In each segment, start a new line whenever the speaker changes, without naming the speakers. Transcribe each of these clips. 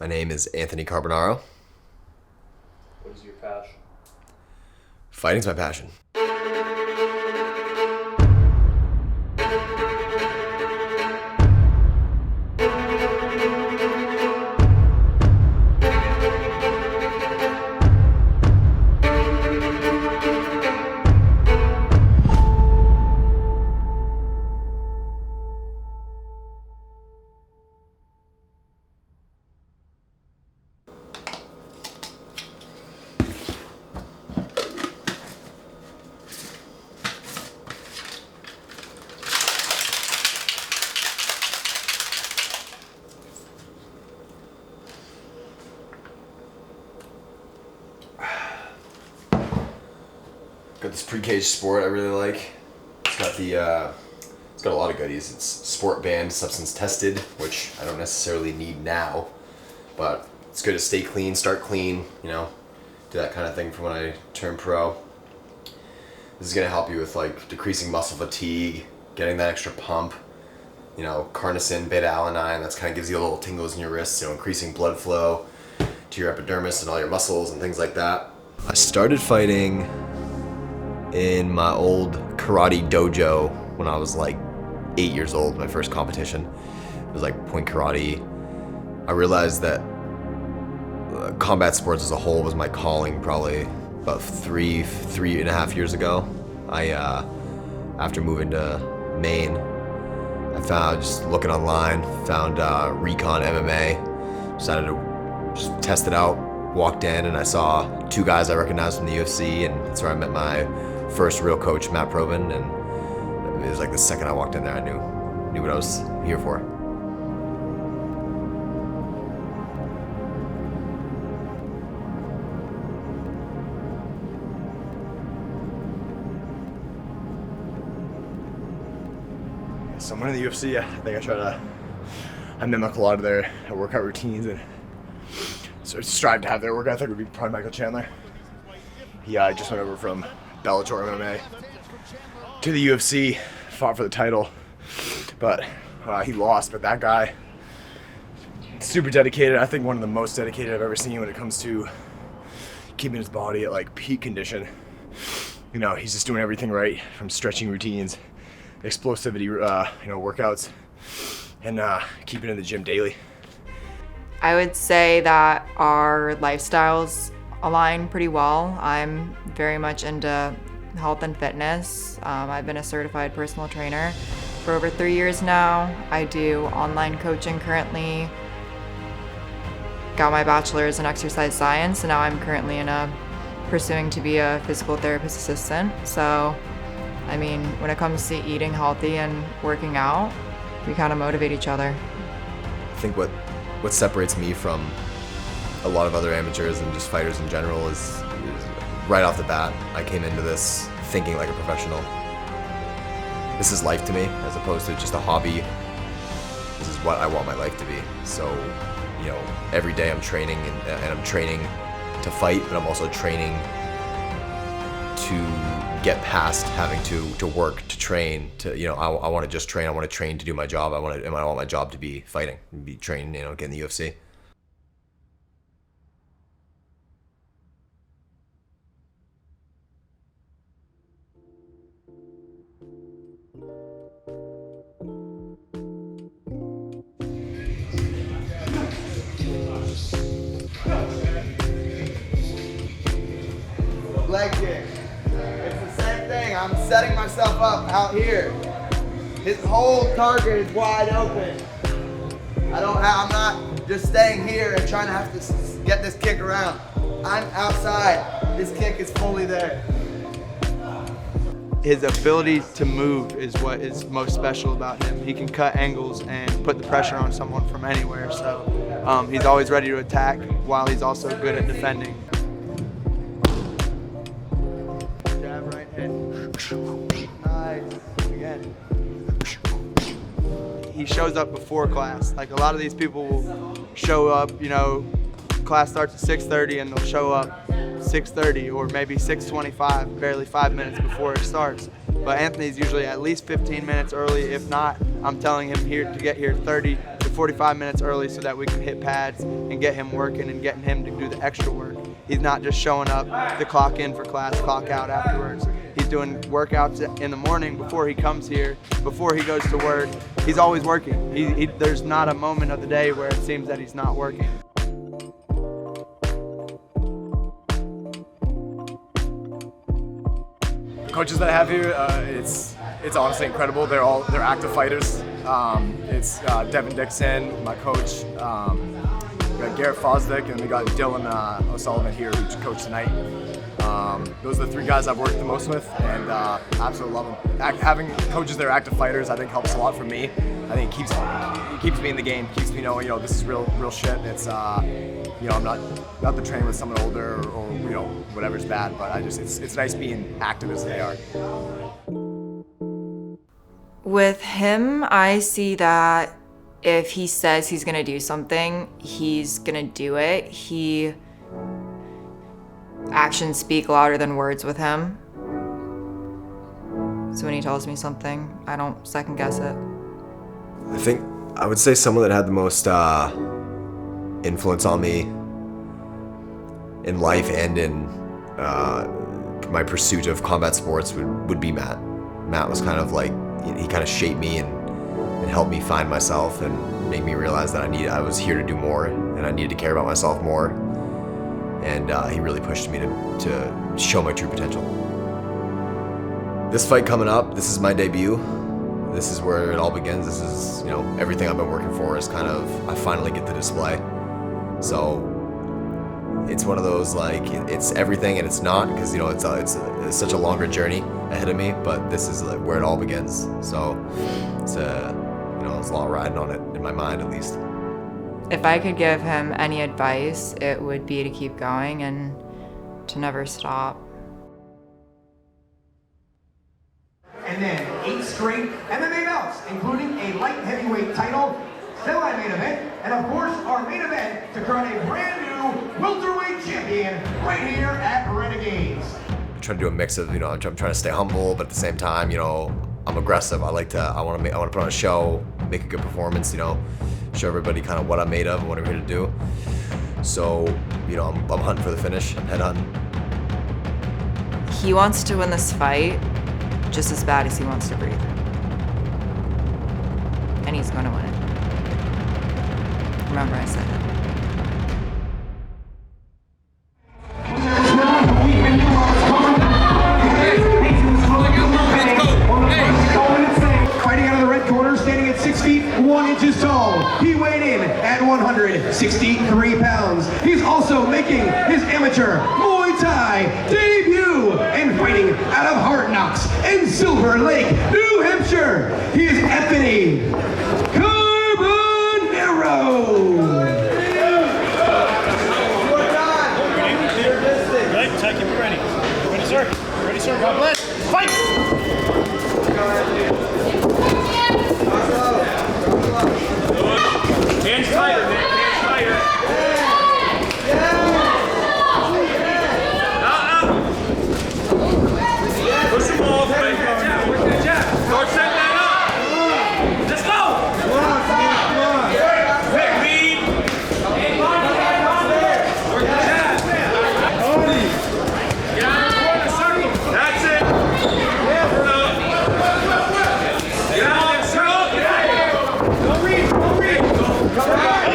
My name is Anthony Carbonaro.
What is your passion?
Fighting's my passion. Got this pre-cage sport I really like. It's got a lot of goodies. It's sport banned, substance tested, which I don't necessarily need now, but it's good to stay clean, start clean, do that kind of thing for when I turn pro. This is gonna help you with like decreasing muscle fatigue, getting that extra pump, carnosine, beta-alanine, that's kind of gives you a little tingles in your wrists, increasing blood flow to your epidermis and all your muscles and things like that. I started fighting in my old karate dojo when I was like 8 years old, my first competition. It was like point karate. I realized that combat sports as a whole was my calling probably about three and a half years ago. After moving to Maine, I found, just looking online, found Recon MMA, decided to just test it out, walked in and I saw two guys I recognized from the UFC, and that's where I met my first real coach, Matt Probin, and it was like the second I walked in there, I knew what I was here for.
Someone in the UFC, I think I mimic a lot of their workout routines and sort of strive to have their work ethic. Would be probably Michael Chandler. He just went over from Bellator MMA to the UFC, fought for the title, but he lost. But that guy, super dedicated. I think one of the most dedicated I've ever seen when it comes to keeping his body at like peak condition. He's just doing everything right, from stretching routines, explosivity, workouts, and keeping in the gym daily.
I would say that our lifestyles align pretty well. I'm very much into health and fitness. I've been a certified personal trainer for over 3 years now. I do online coaching currently. Got my bachelor's in exercise science, and now I'm currently pursuing to be a physical therapist assistant. So, when it comes to eating healthy and working out, we kind of motivate each other.
I think what separates me from a lot of other amateurs and just fighters in general is right off the bat, I came into this thinking like a professional. This is life to me as opposed to just a hobby. This is what I want my life to be. So, every day I'm training and I'm training to fight, but I'm also training to get past having to work, to train, I want to just train. I want to train to do my job. I want my job to be fighting, be trained, get in the UFC.
Leg kick. It's the same thing. I'm setting myself up out here. His whole target is wide open. I'm not just staying here and trying to have to get this kick around. I'm outside. This kick is fully there.
His ability to move is what is most special about him. He can cut angles and put the pressure on someone from anywhere. So he's always ready to attack while he's also good at defending. Jab, right hand. Nice. Again. He shows up before class. Like a lot of these people will show up, class starts at 6:30 and they'll show up 6:30 or maybe 6:25, barely 5 minutes before it starts. But Anthony's usually at least 15 minutes early. If not, I'm telling him here to get here 30 to 45 minutes early so that we can hit pads and get him working and getting him to do the extra work. He's not just showing up to clock in for class, clock out afterwards. He's doing workouts in the morning before he comes here, before he goes to work. He's always working. There's not a moment of the day where it seems that he's not working.
The coaches that I have here, it's honestly incredible. They're active fighters. It's Devin Dixon, my coach. We got Garrett Fosdick, and we got Dylan O'Sullivan here, who coached tonight. Those are the three guys I've worked the most with, and absolutely love them. Having coaches that are active fighters, I think, helps a lot for me. I think it keeps me in the game, keeps me knowing, this is real shit. It's, I'm not the trainer with someone older or whatever's bad, but it's nice being active as they are.
With him, I see that if he says he's gonna do something, he's gonna do it. Actions speak louder than words with him. So when he tells me something, I don't second guess it.
I think I would say someone that had the most influence on me in life and in my pursuit of combat sports would be Matt. Matt was kind of like, he kind of shaped me and helped me find myself and made me realize that I was here to do more and I needed to care about myself more. And he really pushed me to show my true potential. This fight coming up, this is my debut. This is where it all begins. This is, everything I've been working for is kind of, I finally get to display. So it's one of those, like, it's everything and it's not, because, it's such a longer journey ahead of me, but this is like where it all begins. So it's there's a lot riding on it, in my mind at least.
If I could give him any advice, it would be to keep going and to never stop.
And then 8 straight MMA bouts, including a light heavyweight title, semi-main event, and of course our main event to crown a brand new welterweight champion right here at Renegades.
I'm trying to do a mix of, I'm trying to stay humble, but at the same time, I'm aggressive. I want to put on a show, make a good performance, show everybody kind of what I'm made of and what I'm here to do. So, I'm hunting for the finish. I'm head hunting.
He wants to win this fight just as bad as he wants to breathe. And he's going to win it. Remember I said it.
Fighting out of the red corner, standing at 6 feet 1 inches tall. He weighed in at 163 pounds. He's also making his amateur Muay Thai debut and fighting out of Hard Knocks in Silver Lake, New Hampshire. He is Anthony Carbonaro.
Right, take it, ready. Ready, sir. Ready, sir. God bless. Fight! Hands tighter, man. Hands tighter. Push them off. Work that jab. Start setting that up. Let's go. Quick lead. Work the jab. Get out of the corner, circle. That's it. Turn up. Get out there, circle. Don't reach. Don't reach. Come back.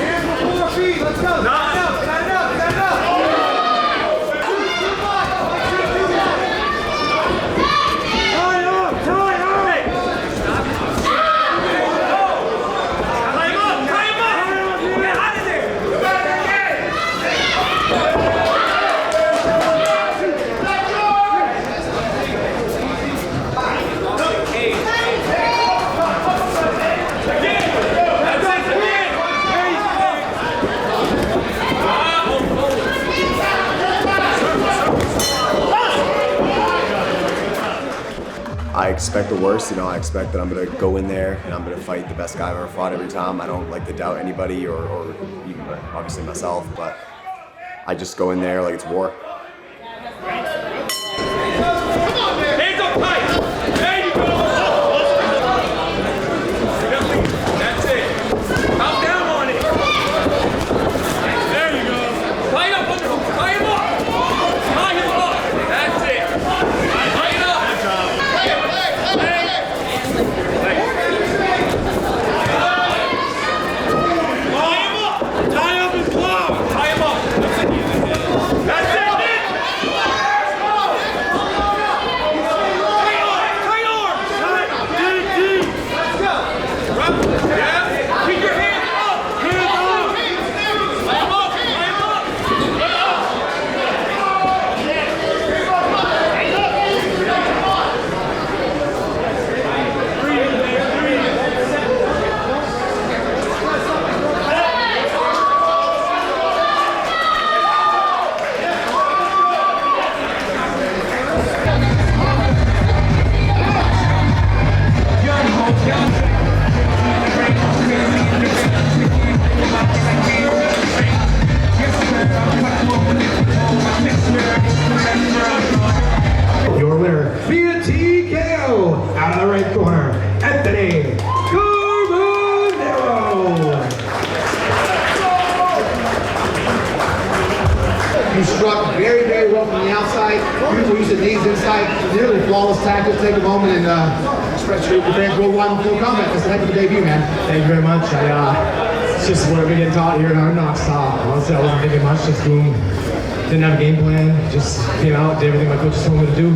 Hands before feet. Let's go. Stand up. Stand up. Stand up.
I expect the worst, I expect that I'm gonna go in there and I'm gonna fight the best guy I've ever fought every time. I don't like to doubt anybody or even obviously myself, but I just go in there like it's war.
Hands up tight. There you go.
Beautiful use of knees inside, nearly flawless tackle. Take a moment and express your fans worldwide on full combat. That's a heck of a debut, man.
Thank you very much. It's just what we get taught here in Hard Knocks. Honestly, I wasn't thinking much, just doing, didn't have a game plan, just came out, did everything my coaches told me to do.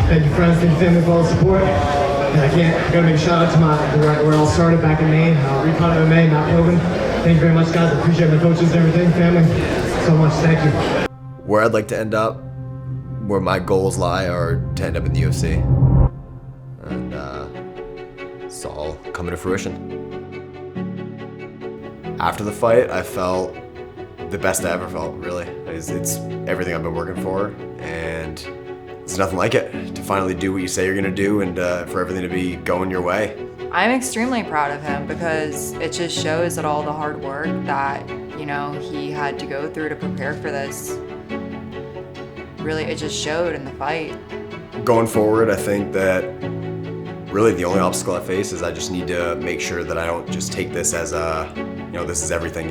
Thank you friends, thank you family for all the support. And I gotta make a shout out to where it all started back in Maine, Recon MMA, Matt Logan. Thank you very much, guys. I appreciate my coaches and everything, family, so much. Thank you.
Where I'd like to end up, where my goals lie, are to end up in the UFC. And it's all coming to fruition. After the fight, I felt the best I ever felt, really. It's everything I've been working for, and there's nothing like it. To finally do what you say you're gonna do, and for everything to be going your way.
I'm extremely proud of him because it just shows that all the hard work that, you know, he had to go through to prepare for this, really, it just showed in the fight.
Going forward, I think that really the only obstacle I face is I just need to make sure that I don't just take this as this is everything,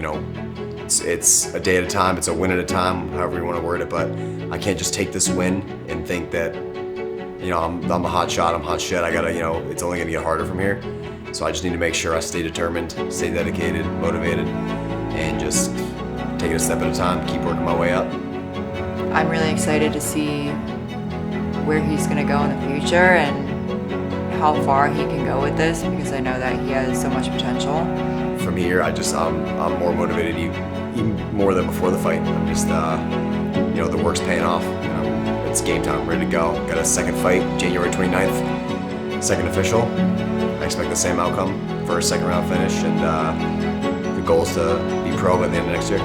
It's a day at a time, it's a win at a time, however you want to word it, but I can't just take this win and think that, I'm a hot shot, I'm hot shit, I gotta, it's only gonna get harder from here. So I just need to make sure I stay determined, stay dedicated, motivated, and just take it a step at a time, keep working my way up.
I'm really excited to see where he's gonna go in the future and how far he can go with this, because I know that he has so much potential.
From here, I'm more motivated even more than before the fight. I'm just, the work's paying off. It's game time, I'm ready to go. Got a second fight, January 29th, second official. I expect the same outcome, first, second round finish, and the goal is to be pro by the end of next year.